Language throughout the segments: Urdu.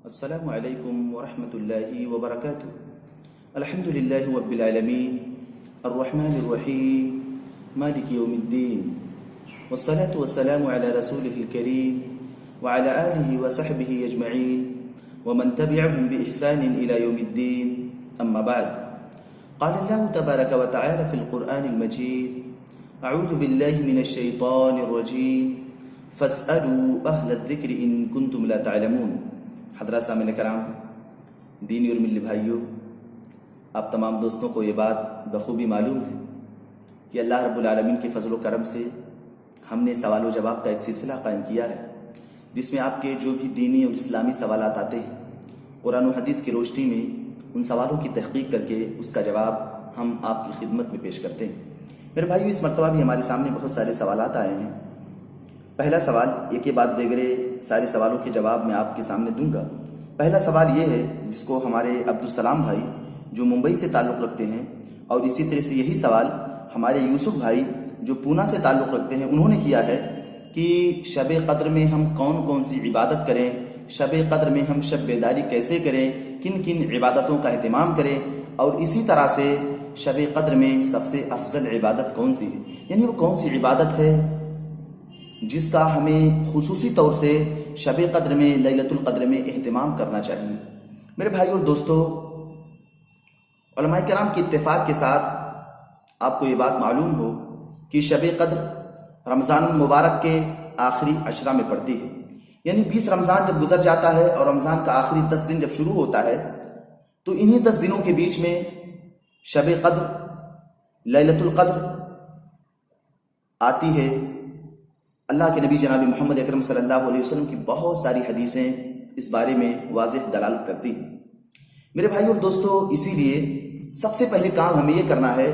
السلام علیکم ورحمۃ اللہ وبرکاتہ۔ الحمد للہ رب العالمین الرحمن الرحیم مالک یوم الدین والصلاة والسلام علی رسولہ الکریم وعلی آلہ وصحبہ اجمعین ومن تبعهم بإحسان إلى يوم الدين أما بعد قال الله تبارك وتعالى في القرآن المجيد أعوذ بالله من الشيطان الرجيم فاسألوا أهل الذكر إن كنتم لا تعلمون۔ حضرات سامعین کرام، دینی اور ملی بھائیوں، آپ تمام دوستوں کو یہ بات بخوبی معلوم ہے کہ اللہ رب العالمین کے فضل و کرم سے ہم نے سوال و جواب کا ایک سلسلہ قائم کیا ہے، جس میں آپ کے جو بھی دینی اور اسلامی سوالات آتے ہیں، قرآن و حدیث کی روشنی میں ان سوالوں کی تحقیق کر کے اس کا جواب ہم آپ کی خدمت میں پیش کرتے ہیں۔ میرے بھائیوں، اس مرتبہ بھی ہمارے سامنے بہت سارے سوالات آئے ہیں۔ پہلا سوال، ایک کے بعد دیگرے سارے سوالوں کے جواب میں آپ کے سامنے دوں گا۔ پہلا سوال یہ ہے، جس کو ہمارے عبدالسلام بھائی جو ممبئی سے تعلق رکھتے ہیں، اور اسی طرح سے یہی سوال ہمارے یوسف بھائی جو پونا سے تعلق رکھتے ہیں، انہوں نے کیا ہے کہ شب قدر میں ہم کون کون سی عبادت کریں، شب قدر میں ہم شب بیداری کیسے کریں، کن کن عبادتوں کا اہتمام کریں، اور اسی طرح سے شب قدر میں سب سے افضل عبادت کون سی ہے، یعنی وہ کون سی عبادت ہے جس کا ہمیں خصوصی طور سے شب قدر میں، لیلۃ القدر میں اہتمام کرنا چاہیے۔ میرے بھائی اور دوستو، علماء کرام کے اتفاق کے ساتھ آپ کو یہ بات معلوم ہو کہ شب قدر رمضان المبارک کے آخری عشرہ میں پڑتی ہے، یعنی 20 رمضان جب گزر جاتا ہے اور رمضان کا آخری 10 دن جب شروع ہوتا ہے، تو انہی 10 دنوں کے بیچ میں شب قدر، لیلۃ القدر آتی ہے۔ اللہ کے نبی جناب محمد اکرم صلی اللہ علیہ وسلم کی بہت ساری حدیثیں اس بارے میں واضح دلالت کرتی ہیں۔ میرے بھائی اور دوستو، اسی لیے سب سے پہلے کام ہمیں یہ کرنا ہے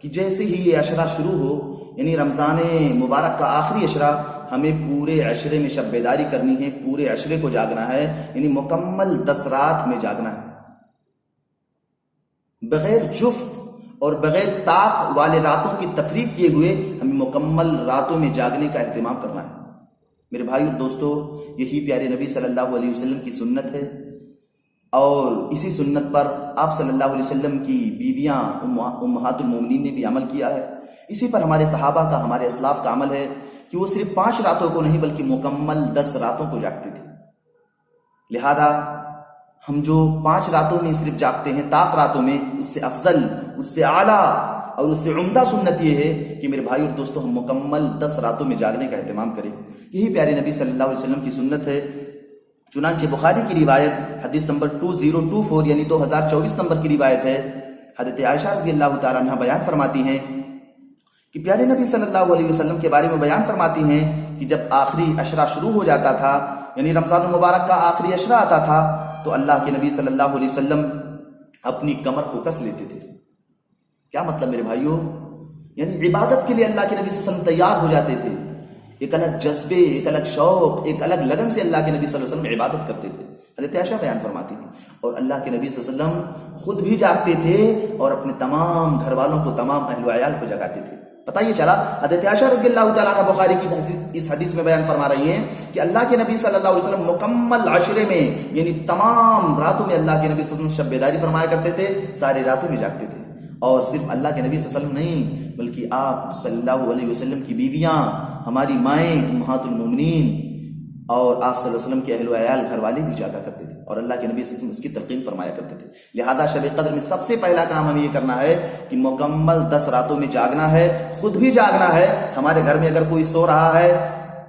کہ جیسے ہی یہ عشرہ شروع ہو، یعنی رمضان مبارک کا آخری عشرہ، ہمیں پورے عشرے میں شب بیداری کرنی ہے، پورے عشرے کو جاگنا ہے، یعنی مکمل 10 رات میں جاگنا ہے، بغیر جفت اور بغیر طاق والے راتوں کی تفریق کیے ہوئے ہمیں مکمل راتوں میں جاگنے کا اہتمام کرنا ہے۔ میرے بھائی اور دوستو، یہی پیارے نبی صلی اللہ علیہ وسلم کی سنت ہے، اور اسی سنت پر آپ صلی اللہ علیہ وسلم کی بیویاں امہات المومنین نے بھی عمل کیا ہے۔ اسی پر ہمارے صحابہ کا، ہمارے اسلاف کا عمل ہے کہ وہ صرف 5 راتوں کو نہیں بلکہ مکمل 10 راتوں کو جاگتے تھے۔ لہذا ہم جو 5 راتوں میں صرف جاگتے ہیں، طاق راتوں میں، اس سے افضل، اس سے اعلیٰ اور اس سے عمدہ سنت یہ ہے کہ میرے بھائی اور دوستو، ہم مکمل 10 راتوں میں جاگنے کا اہتمام کریں۔ یہی پیارے نبی صلی اللہ علیہ وسلم کی سنت ہے۔ چنانچہ بخاری کی روایت حدیث نمبر 2024 یعنی 2024 نمبر کی روایت ہے، حضرت عائشہ رضی اللہ تعالیٰ عنہ بیان فرماتی ہیں کہ پیارے نبی صلی اللہ علیہ وسلم کے بارے میں بیان فرماتی ہیں کہ جب آخری عشرہ شروع ہو جاتا تھا، یعنی رمضان المبارک کا آخری عشرہ آتا تھا، تو اللہ کے نبی صلی اللہ علیہ وسلم اپنی کمر کو کس لیتے تھے۔ کیا مطلب میرے بھائیوں؟ یعنی عبادت کے لیے اللہ کے نبی صلی اللہ علیہ وسلم تیار ہو جاتے تھے، ایک الگ جذبے، ایک الگ شوق، ایک الگ لگن سے اللہ کے نبی صلی اللہ علیہ وسلم عبادت کرتے تھے۔ حضرت عائشہ بیان فرماتی ہیں، اور اللہ کے نبی صلی اللہ علیہ وسلم خود بھی جاگتے تھے اور اپنے تمام گھر والوں کو، تمام اہل و عیال کو جگاتے تھے۔ پتہ یہ چلا، حضرت عائشہ رضی اللہ تعالیٰ عنہ بخاری کی اس حدیث میں بیان فرما رہی ہیں کہ اللہ کے نبی صلی اللہ علیہ وسلم مکمل عشرے میں، یعنی تمام راتوں میں اللہ کے نبی صلی اللہ علیہ وسلم شب بیداری فرمایا کرتے تھے، سارے راتوں میں جاگتے تھے۔ اور صرف اللہ کے نبی صلی اللہ علیہ وسلم نہیں بلکہ آپ صلی اللہ علیہ وسلم کی بیویاں، ہماری مائیں امہات المومنین، اور آپ صلی اللہ علیہ وسلم کے اہل و عیال، گھر والے بھی جاگا کرتے تھے، اور اللہ کے نبی صلی اللہ علیہ وسلم اس کی تلقین فرمایا کرتے تھے۔ لہذا شب قدر میں سب سے پہلا کام ہمیں یہ کرنا ہے کہ مکمل 10 راتوں میں جاگنا ہے، خود بھی جاگنا ہے۔ ہمارے گھر میں اگر کوئی سو رہا ہے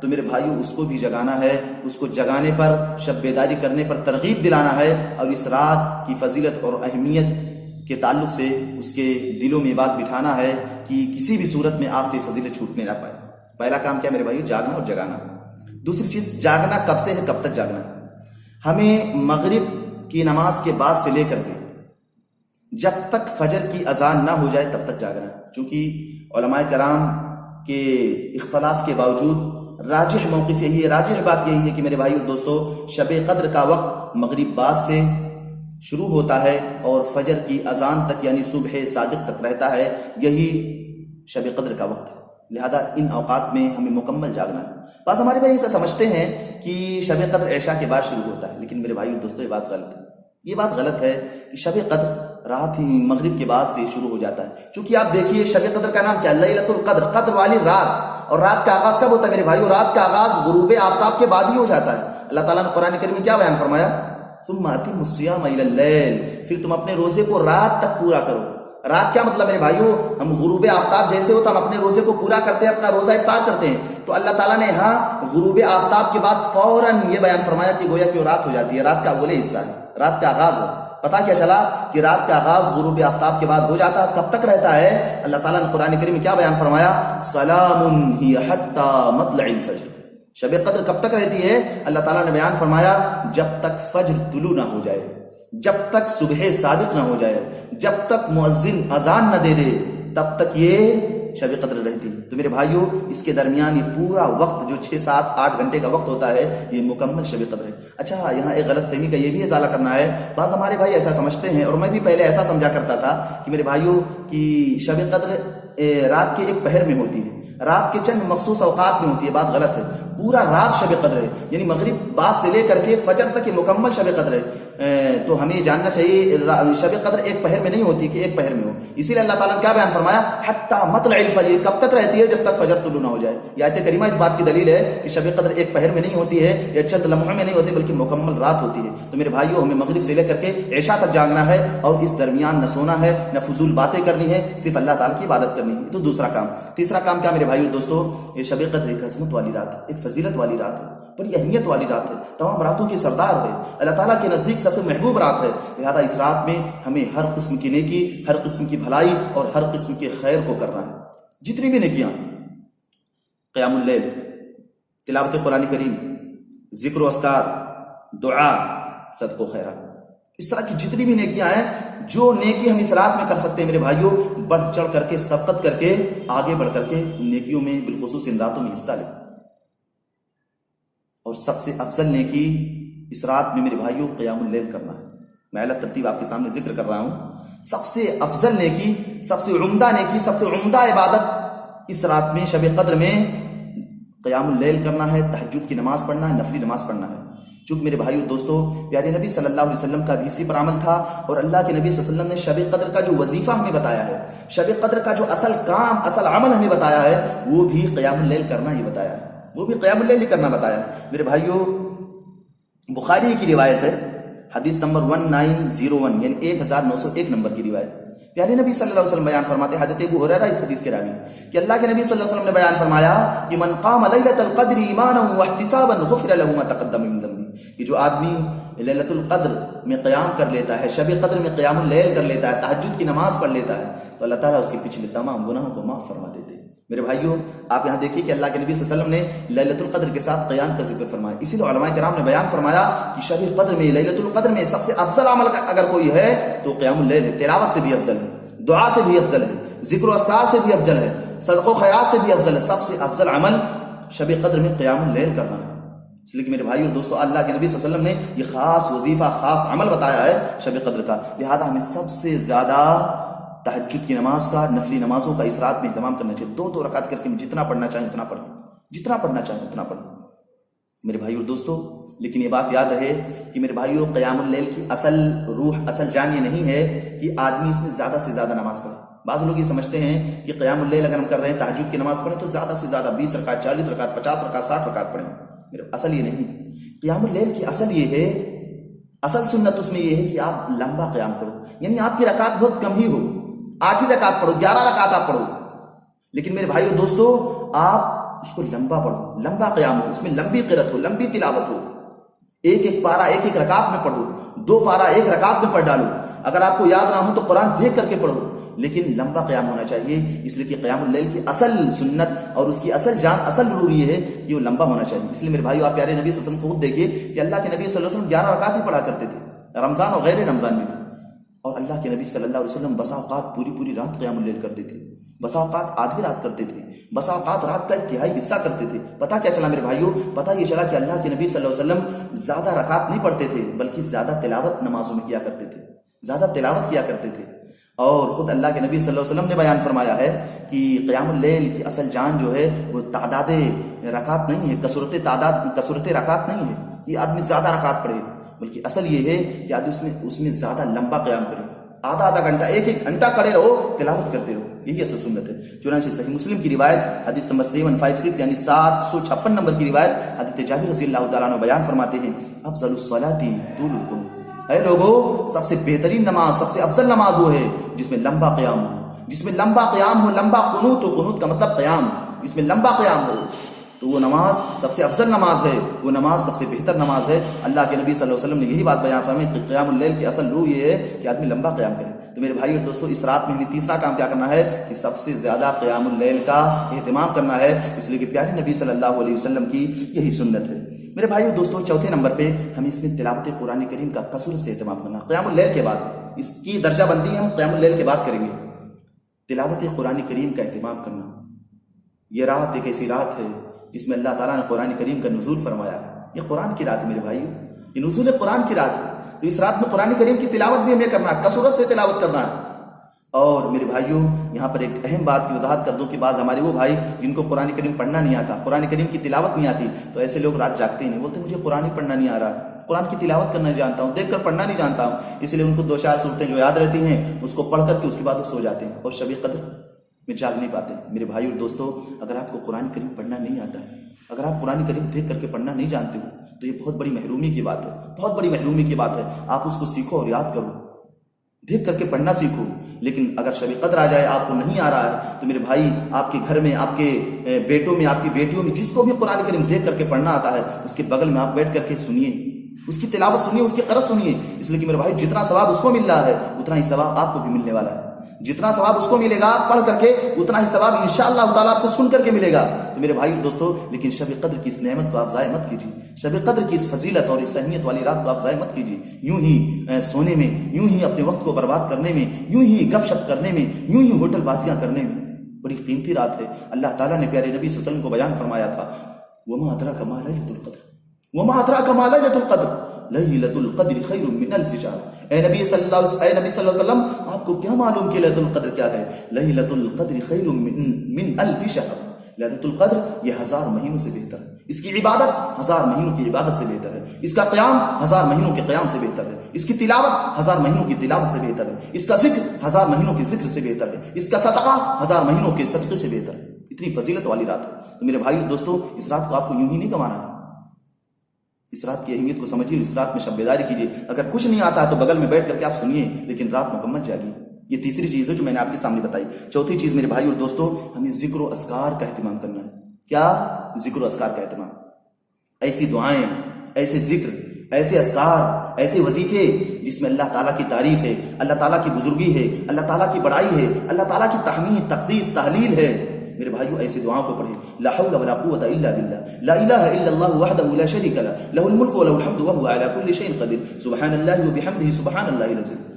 تو میرے بھائیوں اس کو بھی جگانا ہے، اس کو جگانے پر، شب بیداری کرنے پر ترغیب دلانا ہے، اور اس رات کی فضیلت اور اہمیت کے تعلق سے اس کے دلوں میں بات بٹھانا ہے کہ کسی بھی صورت میں آپ سے فضیلت چھوٹنے نہ پائے۔ پہلا کام کیا میرے بھائیوں؟ جاگنا اور جگانا۔ دوسری چیز، جاگنا کب سے ہے، کب تک جاگنا ہے؟ ہمیں مغرب کی نماز کے بعد سے لے کر کے جب تک فجر کی اذان نہ ہو جائے تب تک جاگنا ہے۔ چونکہ علماء کرام کے اختلاف کے باوجود راجح موقف یہی ہے، راجح بات یہی ہے کہ میرے بھائی اور دوستو، شب قدر کا وقت مغرب بعد سے شروع ہوتا ہے اور فجر کی اذان تک، یعنی صبح صادق تک رہتا ہے، یہی شب قدر کا وقت ہے۔ لہذا ان اوقات میں ہمیں مکمل جاگنا ہے۔ بعض ہمارے بھائی ایسا سمجھتے ہیں کہ شب قدر عشاء کے بعد شروع ہوتا ہے، لیکن میرے بھائیو دوستو یہ بات غلط ہے۔ یہ بات غلط ہے کہ شب قدر رات ہی مغرب کے بعد سے شروع ہو جاتا ہے، چونکہ آپ دیکھیے شب قدر کا نام کیا، لیلۃ القدر، قدر والی رات، اور رات کا آغاز کب ہوتا ہے میرے بھائیو؟ رات کا آغاز غروب آفتاب کے بعد ہی ہو جاتا ہے۔ اللہ تعالیٰ نے قرآن کریم میں کیا بیان فرمایا؟ ثم اتموا الصیام الی اللیل، پھر تم اپنے روزے کو رات تک پورا کرو۔ رات کیا مطلب میرے بھائیو؟ ہم غروب آفتاب جیسے ہو تو ہم اپنے روزے کو پورا کرتے ہیں، اپنا روزہ افطار کرتے ہیں، تو اللہ تعالیٰ نے یہاں غروب آفتاب کے بعد فوراً یہ بیان فرمایا کہ گویا کہ وہ رات ہو جاتی ہے، رات کا اول حصہ ہے، رات کا آغاز ہے۔ پتا کیا چلا کہ رات کا آغاز غروب آفتاب کے بعد ہو جاتا ہے، کب تک رہتا ہے؟ اللہ تعالیٰ نے قرآن کریم میں کیا بیان فرمایا؟ سلام ہی حتی مطلع الفجر، شب قدر کب تک رہتی ہے؟ اللہ تعالیٰ نے بیان فرمایا جب تک فجر طلوع نہ ہو جائے، جب تک صبح صادق نہ ہو جائے، جب تک مؤذن اذان نہ دے دے، تب تک یہ شب قدر رہتی ہے۔ تو میرے بھائیوں اس کے درمیان یہ پورا وقت جو 6 7 8 گھنٹے کا وقت ہوتا ہے یہ مکمل شب قدر ہے۔ اچھا یہاں ایک غلط فہمی کا یہ بھی ازالہ کرنا ہے، بعض ہمارے بھائی ایسا سمجھتے ہیں، اور میں بھی پہلے ایسا سمجھا کرتا تھا کہ میرے بھائیوں کی شب قدر رات کے ایک پہر میں ہوتی ہے، رات کے چند مخصوص اوقات میں ہوتی ہے۔ بات غلط ہے، پورا رات شب قدر ہے، یعنی مغرب بعد سے لے کر کے فجر تک یہ مکمل شب قدر ہے۔ تو ہمیں یہ جاننا چاہیے شب قدر ایک پہر میں نہیں ہوتی کہ ایک پہر میں ہو، اسی لیے اللہ تعالیٰ نے کیا بیان فرمایا؟ حتی مطلع الفجر، کب تک رہتی ہے؟ جب تک فجر طلوع نہ ہو جائے۔ یہ آیت کریمہ اس بات کی دلیل ہے کہ شب قدر ایک پہر میں نہیں ہوتی ہے یا چند لمحوں میں نہیں ہوتی بلکہ مکمل رات ہوتی ہے۔ تو میرے بھائیوں ہمیں مغرب سے لے کر کے عشاء تک جاگنا ہے، اور اس درمیان نہ سونا ہے نہ فضول باتیں کرنی ہے، صرف اللہ تعالیٰ کی عبادت کرنی ہے۔ تو دوسرا کام۔ تیسرا کام کیا میرے بھائیوں دوستو؟ یہ شب قدر ایک عظمت والی رات ہے، ایک فضیلت والی رات ہے، بڑی اہمیت والی رات ہے، تمام راتوں کی سردار ہے، اللہ تعالیٰ کے نزدیک سب سے محبوب رات ہے۔ لہذا اس رات میں ہمیں ہر قسم کی نیکی، ہر قسم کی بھلائی اور ہر قسم کے خیر کو کرنا ہے۔ جتنی بھی نیکیاں، قیام اللیل، تلاوت قرآن کریم، ذکر و اذکار، دعا، صدق و خیرات، اس طرح کی جتنی بھی نیکیاں ہیں، جو نیکی ہم اس رات میں کر سکتے ہیں میرے بھائیوں، بڑھ چڑھ کر کے سبقت کر کے آگے بڑھ کر کے ان نیکیوں میں بالخصوص ان راتوں میں حصہ لیں۔ اور سب سے افضل نیکی اس رات میں میرے بھائیوں قیام اللیل کرنا ہے۔ میں الگ ترتیب آپ کے سامنے ذکر کر رہا ہوں۔ سب سے افضل نیکی، سب سے عمدہ نیکی، سب سے عمدہ عبادت اس رات میں شب قدر میں قیام اللیل کرنا ہے، تہجد کی نماز پڑھنا ہے، نفلی نماز پڑھنا ہے۔ چونکہ میرے بھائیو دوستو پیارے نبی صلی اللہ علیہ وسلم کا بھی اسی پر عمل تھا، اور اللہ کے نبی صلی اللہ علیہ وسلم نے شب قدر کا جو وظیفہ ہمیں بتایا ہے، شب قدر کا جو اصل کام، اصل عمل ہمیں بتایا ہے، وہ بھی قیام اللیل کرنا ہی بتایا ہے، وہ بھی قیام اللیل ہی کرنا بتایا ہے۔ میرے بھائیو بخاری کی روایت ہے، حدیث نمبر 1901 یعنی 1901 نمبر کی روایت، پیارے نبی صلی اللہ علیہ وسلم بیان فرماتے ہیں، حضرت ابو ہریرہ اس حدیث کے راوی، کہ اللہ کے نبی صلی اللہ علیہ وسلم نے بیان فرمایا کہ من قام لیلۃ القدر ایمانا واحتسابا غفر له ما تقدم من ذنبه، کہ جو آدمی لیلۃ القدر میں قیام کر لیتا ہے، شب قدر میں قیام اللیل کر لیتا ہے، تہجد کی نماز پڑھ لیتا ہے، تو اللہ تعالیٰ اس کے پچھلے تمام گناہوں کو معاف فرما دیتے ہیں۔ میرے بھائیوں آپ یہاں دیکھیے کہ اللہ کے نبی صلی اللہ علیہ وسلم نے لیلۃ القدر کے ساتھ قیام کا ذکر فرمایا، اسی لیے علماء کرام نے بیان فرمایا کہ شب قدر میں، لیلۃ القدر میں سب سے افضل عمل اگر کوئی ہے تو قیام اللیل ہے، تلاوت سے بھی افضل ہے، دعا سے بھی افضل ہے، ذکر و اذکار سے بھی افضل ہے، صدقہ و خیرات سے بھی افضل ہے، سب سے افضل عمل شب قدر میں قیام اللیل کرنا ہے۔ اس لیے کہ میرے بھائیو دوستو اللہ کے نبی صلی اللہ علیہ وسلم نے یہ خاص وظیفہ، خاص عمل بتایا ہے شب قدر کا، لہذا ہمیں سب سے زیادہ تہجد کی نماز کا، نفلی نمازوں کا اس رات میں اہتمام کرنا چاہیے۔ 2 رکعت کر کے جتنا پڑھنا چاہیں اتنا پڑھیں، جتنا پڑھنا چاہیں اتنا پڑھیں میرے بھائیو دوستو۔ لیکن یہ بات یاد رہے کہ میرے بھائیو قیام اللیل کی اصل روح، اصل جان یہ نہیں ہے کہ آدمی اس میں زیادہ سے زیادہ نماز پڑھے۔ بعض لوگ یہ سمجھتے ہیں کہ قیام اللیل اگر ہم کر رہے ہیں، تہجد کی نماز پڑھیں تو زیادہ سے زیادہ 20 رکعت، 40 رکعت، 50 رکعت، 60 رکعت پڑھیں۔ میرے اصل یہ نہیں، قیام اللیل کی اصل یہ ہے، اصل سنت اس میں یہ ہے کہ آپ لمبا قیام کرو، یعنی آپ کی رکعت بہت کم ہی ہو، 8 ہی رکعت پڑھو، 11 رکعت آپ پڑھو، لیکن میرے بھائیو دوستو آپ اس کو لمبا پڑھو، لمبا قیام ہو، اس میں لمبی قرات ہو، لمبی تلاوت ہو، ایک پارہ ایک رکعت میں پڑھو، 2 پارہ ایک رکعت میں پڑھ ڈالو، اگر آپ کو یاد نہ ہو تو قرآن دیکھ کر کے پڑھو، لیکن لمبا قیام ہونا چاہیے، اس لیے کہ قیام اللیل کی اصل سنت اور اس کی اصل جان، اصل رول یہ ہے کہ وہ لمبا ہونا چاہیے۔ اس لیے میرے بھائیو آپ پیارے نبی صلی اللہ علیہ وسلم کو خود دیکھیے کہ اللہ کے نبی صلی اللہ علیہ وسلم 11 رکعت ہی پڑھا کرتے تھے، رمضان اور غیر رمضان میں بھی، اور اللہ کے نبی صلی اللہ علیہ وسلم بسا اوقات پوری رات قیام اللیل کرتے تھے، بسا اوقات آدھی رات کرتے تھے، بسا اوقات رات کا 1/3 حصہ کرتے تھے۔ پتہ کیا چلا میرے بھائیو؟ پتہ یہ چلا کہ اللہ کے نبی صلی اللہ علیہ وسلم زیادہ رکعت نہیں پڑھتے تھے بلکہ زیادہ تلاوت نمازوں میں کیا کرتے تھے، زیادہ تلاوت کیا کرتے تھے۔ اور خود اللہ کے نبی صلی اللہ علیہ وسلم نے بیان فرمایا ہے کہ قیام اللیل کی اصل جان جو ہے وہ تعداد رکعات نہیں ہے، کثرت رکعات نہیں ہے کہ آدمی زیادہ رکعات پڑھے، بلکہ اصل یہ ہے کہ آدمی اس میں زیادہ لمبا قیام کرے، آدھا گھنٹہ، ایک گھنٹہ کھڑے رہو، تلاوت کرتے رہو، یہی اصل سنت ہے۔ چنانچہ صحیح مسلم کی روایت حدیث نمبر 756 یعنی 756 نمبر کی روایت حضرت جابر رضی اللہ تعالیٰ عنہ بیان فرماتے ہیں، افضل الصلاۃ طول القنوت، اے لوگو سب سے بہترین نماز، سب سے افضل نماز وہ ہے جس میں لمبا قیام ہو، جس میں لمبا قیام ہو، لمبا قنوت ہو، قنوت کا مطلب قیام، جس میں لمبا قیام ہو، تو وہ نماز سب سے افضل نماز ہے، وہ نماز سب سے بہتر نماز ہے۔ اللہ کے نبی صلی اللہ علیہ وسلم نے یہی بات بیان فرمائی کہ قیام اللیل کی اصل روح یہ ہے کہ آدمی لمبا قیام کرے۔ تو میرے بھائی اور دوستو، اس رات میں ہمیں تیسرا کام کیا کرنا ہے کہ سب سے زیادہ قیام اللیل کا اہتمام کرنا ہے، اس لیے کہ پیارے نبی صلی اللہ علیہ وسلم کی یہی سنت ہے۔ میرے بھائی اور دوستو، چوتھے نمبر پہ ہمیں اس میں تلاوت قرآن کریم کا کثرت سے اہتمام کرنا ہے۔ قیام اللیل کے بعد اس کی درجہ بندی ہم قیام اللیل کے بعد کریں گے، تلاوت قرآن کریم کا اہتمام کرنا۔ یہ رات ایک ایسی رات ہے جس میں اللہ تعالیٰ نے قرآن کریم کا نزول فرمایا ہے، یہ قرآن کی رات ہے میرے بھائیو، یہ نزول قرآن کی رات ہے، تو اس رات میں قرآن کریم کی تلاوت بھی ہمیں کرنا ہے، کثرت سے تلاوت کرنا ہے۔ اور میرے بھائیو، یہاں پر ایک اہم بات کی وضاحت کر دوں کہ بعض ہمارے وہ بھائی جن کو قرآن کریم پڑھنا نہیں آتا، قرآن کریم کی تلاوت نہیں آتی، تو ایسے لوگ رات جاگتے ہی نہیں، بولتے مجھے قرآن ہی پڑھنا نہیں آ رہا ہے، قرآن کی تلاوت کرنا نہیں جانتا ہوں، دیکھ کر پڑھنا نہیں جانتا ہوں، اس لیے ان کو 2-4 صورتیں جو یاد رہتی ہیں اس کو پڑھ کر کے اس کے بعد وہ سو جاتے ہیں اور شب قدر میں جاگ نہیں پاتے۔ میرے بھائی اور دوستو، اگر آپ کو قرآن کریم پڑھنا نہیں آتا ہے، اگر آپ قرآن کریم دیکھ کر کے پڑھنا نہیں جانتے ہو، تو یہ بہت بڑی محرومی کی بات ہے، بہت بڑی محرومی کی بات ہے۔ آپ اس کو سیکھو اور یاد کرو، دیکھ کر کے پڑھنا سیکھو۔ لیکن اگر شب قدر آ جائے، آپ کو نہیں آ رہا ہے، تو میرے بھائی آپ کے گھر میں، آپ کے بیٹوں میں، آپ کی بیٹیوں میں جس کو بھی قرآن کریم دیکھ کر کے پڑھنا آتا ہے، اس کے بغل میں آپ بیٹھ کر کے سنیے، اس کی تلاوت سنیے، اس کی قرأ سنیے، اس لیے کہ میرے بھائی جتنا ثواب اس کو مل رہا ہے اتنا ہی ثواب آپ کو بھی ملنے والا ہے، جتنا ثواب اس کو ملے گا پڑھ کر کے اتنا ہی ثواب انشاءاللہ تعالیٰ آپ کو سن کر کے ملے گا۔ تو میرے بھائی دوستو، لیکن شب قدر کی اس نعمت کو آپ ضائع مت کیجیے، شب قدر کی اس فضیلت اور اس اہمیت والی رات کو آپ ضائع مت کیجیے، یوں ہی سونے میں، یوں ہی اپنے وقت کو برباد کرنے میں، یوں ہی گپ شپ کرنے میں، یوں ہی ہوٹل بازیاں کرنے میں۔ بڑی قیمتی رات ہے، اللہ تعالیٰ نے پیارے نبی صلی اللہ علیہ وسلم کو بیان فرمایا تھا، وما ادراک ما لیلۃ القدر، وما ادراک ما لیلۃ القدر، لیلۃ القدر خیر من الف شہر۔ اے نبی صلی اللہ علیہ وسلم، آپ کو کیا معلوم کہ لیلۃ القدر کیا ہے؟ لیلۃ القدر خیر من الف شہر، لیلۃ القدر یہ 1000 مہینوں سے بہتر ہے، اس کی عبادت 1000 مہینوں کی عبادت سے بہتر ہے، اس کا قیام 1000 مہینوں کے قیام سے بہتر ہے، اس کی تلاوت 1000 مہینوں کی تلاوت سے بہتر ہے، اس کا ذکر 1000 مہینوں کے ذکر سے بہتر ہے، اس کا صدقہ 1000 مہینوں کے صدقے سے بہتر ہے۔ اتنی فضیلت والی رات ہے۔ تو میرے بھائی دوستو، اس رات کو آپ کو یوں ہی نہیں گنوانا ہے، اس رات کی اہمیت کو سمجھیے اور اس رات میں شب بیداری کیجیے۔ اگر کچھ نہیں آتا ہے تو بغل میں بیٹھ کر کے آپ سنیے، لیکن رات مکمل جاگیے۔ یہ تیسری چیز ہے جو میں نے آپ کے سامنے بتائی۔ چوتھی چیز میرے بھائی اور دوستو، ہمیں ذکر و اذکار کا اہتمام کرنا ہے۔ کیا؟ ذکر و اذکار کا اہتمام، ایسی دعائیں، ایسے ذکر، ایسے اذکار، ایسے وظیفے جس میں اللہ تعالیٰ کی تعریف ہے، اللہ تعالیٰ کی بزرگی ہے، اللہ تعالیٰ کی بڑائی ہے، اللہ تعالیٰ کی تحمید، تقدیس، تحلیل ہے۔ میرے بھائیو، ایسی دعاؤں کو پڑھیں، لا حول ولا قوة الا بالله، لا الہ الا اللہ وحدہ لا شریک له، له الملک وله الحمد وهو على كل شيء قدیر، سبحان اللہ وبحمدہ سبحان اللہ العظیم،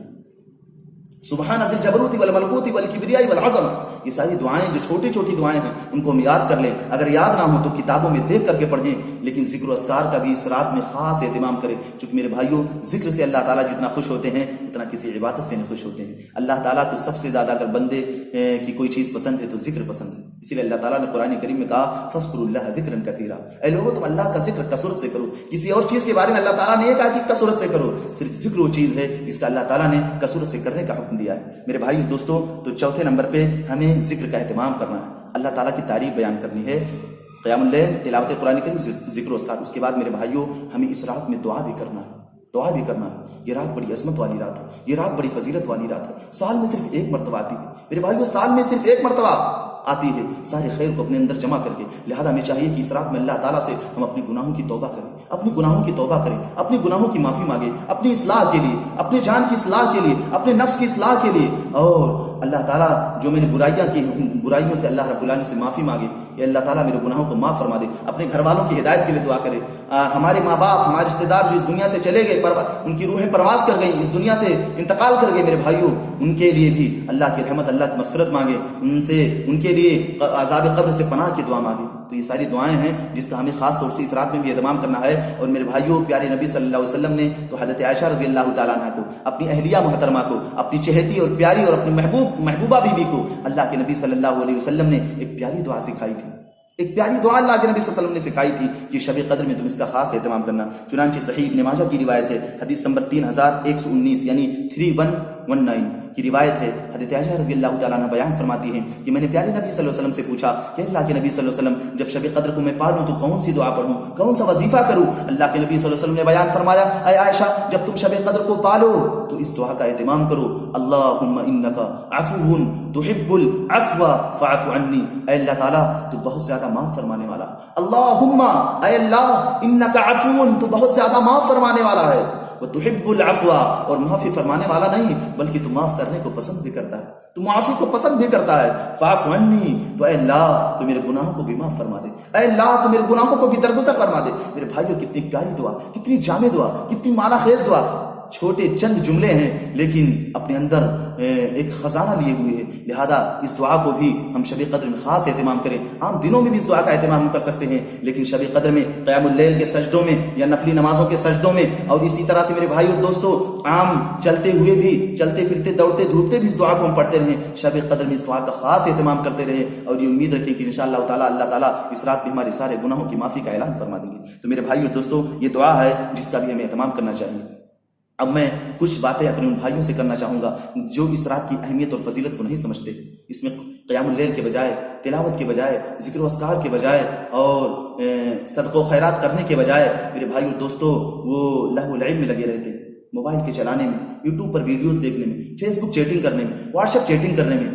سبحان ذی الجبروت والملکوت والکبریاء والعظمہ۔ یہ ساری دعائیں جو چھوٹی چھوٹی دعائیں ہیں ان کو ہم یاد کر لیں، اگر یاد نہ ہو تو کتابوں میں دیکھ کر کے پڑھیں، لیکن ذکر و اذکار کا بھی اس رات میں خاص اہتمام کریں، چونکہ میرے بھائیوں ذکر سے اللہ تعالیٰ جتنا خوش ہوتے ہیں اتنا کسی عبادت سے نہیں خوش ہوتے ہیں۔ اللہ تعالیٰ کو سب سے زیادہ اگر بندے کی کوئی چیز پسند ہے تو ذکر پسند ہے، اسی لیے اللہ تعالیٰ نے قرآن کریم میں کہا فاذکروا اللہ ذکرا کثیرا، اے لوگوں تم اللہ کا ذکر کثرت سے کرو۔ کسی اور چیز کے بارے میں اللہ تعالیٰ نے یہ کہا کہ کثرت سے کرو، صرف ذکر وہ چیز ہے جس کا اللہ تعالیٰ نے کثرت سے کرنے کا حکم دیا ہے۔ میرے بھائی دوستو، تو چوتھے نمبر پہ ہمیں ذکر کا اہتمام کرنا ہے، اللہ تعالیٰ کی تعریف بیان کرنی ہے، قیام اللیل، تلاوت قرآن کریم، ذکر و اذکار۔ اس کے بعد میرے بھائیوں، ہمیں اس رات میں دعا بھی کرنا ہے، دعا بھی کرنا ہے۔ یہ رات بڑی عظمت والی رات ہے، یہ رات بڑی فضیلت والی رات ہے، سال میں صرف ایک مرتبہ آتی ہے میرے بھائیوں، سال میں صرف ایک مرتبہ آتی ہے، سارے خیر کو اپنے اندر جمع کر کے۔ لہذا ہمیں چاہیے کہ اس رات میں اللہ تعالیٰ سے ہم اپنے گناہوں کی توبہ کریں، اپنی گناہوں کی توبہ کریں، اپنی گناہوں کی معافی مانگیں، اپنی اصلاح کے لیے، اپنے جان کی اصلاح کے لیے، اپنے نفس کی اصلاح کے لیے، اور اللہ تعالیٰ جو میں نے برائیاں کی برائیوں سے اللہ رب العالمین سے معافی مانگے، یہ اللہ تعالیٰ میرے گناہوں کو معاف فرما دے، اپنے گھر والوں کی ہدایت کے لیے دعا کرے، ہمارے ماں باپ، ہمارے رشتے دار جو اس دنیا سے چلے گئے، ان کی روحیں پرواز کر گئی، اس دنیا سے انتقال کر گئے، میرے بھائیوں ان کے لیے بھی اللہ کی رحمت، اللہ کی مغفرت مانگے، ان کے لیے عذاب قبر سے پناہ کی دعا مانگے۔ تو یہ ساری دعائیں ہیں جس کا ہمیں خاص طور سے اس رات میں بھی اہتمام کرنا ہے. اور میرے بھائیوں، پیارے نبی صلی اللہ علیہ وسلم نے تو حضرت عائشہ رضی اللہ تعالیٰ عنہ کو، اپنی اہلیہ محترمہ کو، اپنی چہیتی اور پیاری اور اپنی محبوبہ بیوی کو اللہ کے نبی صلی اللہ علیہ وسلم نے ایک پیاری دعا سکھائی تھی. ایک پیاری دعا اللہ کے نبی صلی اللہ علیہ وسلم نے سکھائی تھی کہ شب قدر میں تم اس کا خاص اہتمام کرنا. چنانچہ صحیح ابن ماجہ کی روایت ہے، حدیث نمبر 3119 یعنی 3119 کی روایت ہے. حضرت عائشہ رضی اللہ تعالیٰ عنہ بیان فرماتی ہیں کہ میں نے پیارے نبی صلی اللہ علیہ وسلم سے پوچھا کہ اللہ کے نبی صلی اللہ علیہ وسلم جب شب قدر کو میں پالوں تو کون سی دعا پڑھوں، کون سا وظیفہ کروں؟ اللہ کے نبی صلی اللہ علیہ وسلم نے بیان فرمایا، اے عائشہ جب تم شب قدر کو پالو تو اس دعا کا اہتمام کرو، اللہم انک عفو تحب العفو فاعف عنی. اے اللہ تعالیٰ تو بہت زیادہ معاف فرمانے والا، اللہم اے اللہ انک عفو تو بہت زیادہ معاف فرمانے والا ہے، وتحب العفو اور معافی فرمانے والا نہیں بلکہ تو معاف کرنے کو پسند بھی کرتا ہے، تو معافی کو پسند بھی کرتا ہے. فاعف عنی تو اے اللہ تو میرے گناہوں کو بھی معاف فرما دے، اے اللہ تو میرے گناہوں کو بھی درگزر فرما دے. میرے بھائیوں کتنی پیاری دعا، کتنی جامع دعا، کتنی معنی خیز دعا. چھوٹے چند جملے ہیں لیکن اپنے اندر ایک خزانہ لیے ہوئے ہیں. لہذا اس دعا کو بھی ہم شب قدر میں خاص اہتمام کریں. عام دنوں میں بھی اس دعا کا اہتمام ہم کر سکتے ہیں لیکن شب قدر میں قیام اللیل کے سجدوں میں یا نفلی نمازوں کے سجدوں میں، اور اسی طرح سے میرے بھائی اور دوستو عام چلتے ہوئے بھی، چلتے پھرتے دوڑتے دھوپتے بھی اس دعا کو ہم پڑھتے رہیں. شب قدر میں اس دعا کا خاص اہتمام کرتے رہیں اور یہ امید رکھیں کہ انشاءاللہ تعالیٰ اللہ تعالیٰ اس رات میں ہمارے سارے گناہوں کی معافی کا اعلان فرما دیں گے. تو میرے بھائی اور دوستو یہ دعا ہے جس کا بھی ہمیں اہتمام کرنا چاہیے. اب میں کچھ باتیں اپنے ان بھائیوں سے کرنا چاہوں گا جو اس رات کی اہمیت اور فضیلت کو نہیں سمجھتے. اس میں قیام اللیل کے بجائے، تلاوت کے بجائے، ذکر و اذکار کے بجائے اور صدقہ و خیرات کرنے کے بجائے میرے بھائی اور دوستو وہ لہو و لعب میں لگے رہتے ہیں، موبائل کے چلانے میں، یوٹیوب پر ویڈیوز دیکھنے میں، فیس بک چیٹنگ کرنے میں، واٹس ایپ چیٹنگ کرنے میں،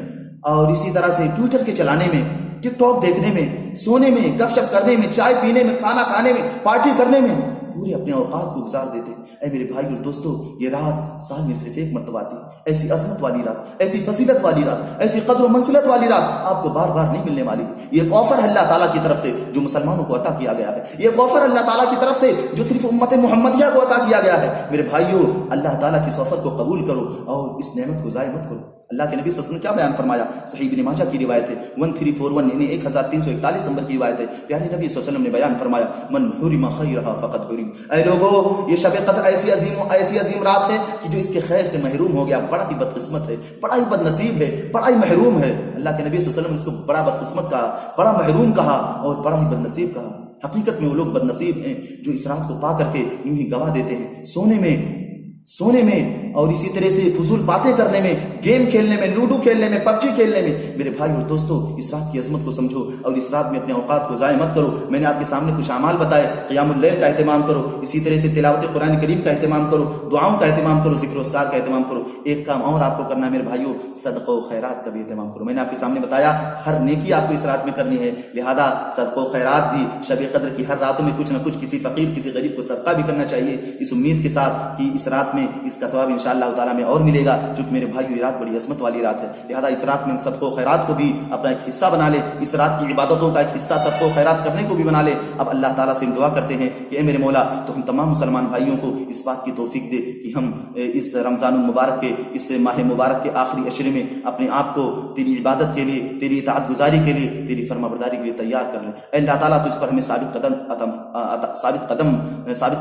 اور اسی طرح سے ٹویٹر کے چلانے میں، ٹک ٹاک دیکھنے میں، سونے میں، گپ شپ کرنے میں، چائے پینے میں، کھانا کھانے میں، پارٹی کرنے میں پورے اپنے اوقات کو گزار دیتے. اے میرے بھائی اور دوستو یہ رات سال میں صرف ایک مرتبہ آتی ہے. ایسی عظمت والی رات، ایسی فضیلت والی رات، ایسی قدر و منزلت والی رات آپ کو بار بار نہیں ملنے والی. یہ ایک آفر اللہ تعالیٰ کی طرف سے جو مسلمانوں کو عطا کیا گیا ہے. یہ ایک آفر اللہ تعالیٰ کی طرف سے جو صرف امت محمدیہ کو عطا کیا گیا ہے. میرے بھائیو اللہ تعالیٰ کی اس آفر کو قبول کرو اور اس نعمت کو ضائع مت کرو. اللہ کے نبی صلی اللہ علیہ وسلم نے کیا بیان فرمایا؟ صحیح ابن ماجہ کی روایت ہے 1341 یعنی 1341 نمبر کی روایت ہے. پیارے نبی صلی اللہ علیہ وسلم نے بیان فرمایا من حرم خیرها فقد حرم. اے لوگو یہ شب قدر ایسی عظیم رات ہے کہ جو اس کے خیر سے محروم ہو گیا بڑا ہی بدقسمت ہے، بڑا ہی بد نصیب ہے، بڑا ہی محروم ہے. اللہ کے نبی صلی اللہ علیہ وسلم نے اس کو بڑا بدقسمت کہا، بڑا محروم کہا اور بڑا ہی بد نصیب کہا. حقیقت میں وہ لوگ بد نصیب ہیں جو اس رات کو پا کر کے یوں ہی گوا دیتے ہیں سونے میں اور اسی طرح سے فضول باتیں کرنے میں، گیم کھیلنے میں، لوڈو کھیلنے میں، پب جی کھیلنے میں. میرے بھائی اور دوستو اس رات کی عظمت کو سمجھو اور اس رات میں اپنے اوقات کو ضائع مت کرو. میں نے آپ کے سامنے کچھ اعمال بتائے. قیام اللیل کا اہتمام کرو، اسی طرح سے تلاوت قرآن کریم کا اہتمام کرو، دعاؤں کا اہتمام کرو، ذکر و اذکار کا اہتمام کرو. ایک کام اور آپ کو کرنا ہے میرے بھائیو، صدقہ و خیرات کا بھی اہتمام کرو. میں نے آپ کے سامنے بتایا ہر نیکی آپ کو اس رات میں کرنی ہے، لہذا صدقہ و خیرات بھی شب قدر کی ہر راتوں میں کچھ نہ کچھ کسی فقیر کسی غریب کو صدقہ بھی کرنا چاہیے، اس امید کے ساتھ کہ اس رات میں اس کا ثواب انشاءاللہ تعالیٰ میں اور ملے گا. چونکہ میرے بھائیو یہ رات بڑی عظمت والی رات ہے، لہذا اس رات میں صدقہ و خیرات کو بھی اپنا ایک حصہ بنا لے، اس رات کی عبادتوں کا ایک حصہ صدقہ و خیرات کرنے کو بھی بنا لے. اب اللہ تعالیٰ سے دعا کرتے ہیں کہ اے میرے مولا تو ہم تمام مسلمان بھائیوں کو اس بات کی توفیق دے کہ ہم اس رمضان المبارک کے اس ماہ مبارک کے آخری عشرے میں اپنے آپ کو تیری عبادت کے لیے، تیری اطاعت گزاری کے لیے، تیری فرما برداری کے لیے تیار کر لیں. اے اللہ تعالیٰ تو اس پر ہمیں ثابت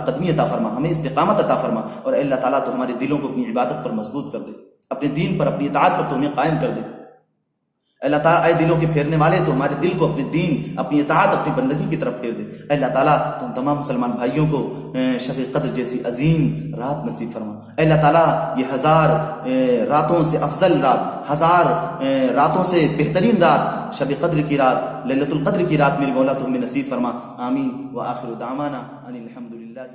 قدمی عطا فرما، ہمیں استقامت عطا فرما، اور اے اللہ تعالیٰ تو ہمارے دلوں کو اپنی عبادت پر مضبوط کر دے، اپنے دین پر، اپنی اطاعت پر تو ہمیں قائم کر دے. اللہ تعالیٰ اے دلوں کے پھیرنے والے تو ہمارے دل کو اپنے دین، اپنی اطاعت، اپنی بندگی کی طرف پھیر دے. اے اللہ تعالیٰ تو ہم تمام مسلمان بھائیوں کو شب قدر جیسی عظیم رات نصیب فرما. اے اللہ تعالیٰ یہ 1000 راتوں سے افضل رات، 1000 راتوں سے بہترین رات، شب قدر کی رات، لیلۃ القدر کی رات میرے مولا تو ہمیں نصیب فرما. آمین. وآخر دعوانا ان الحمد للہ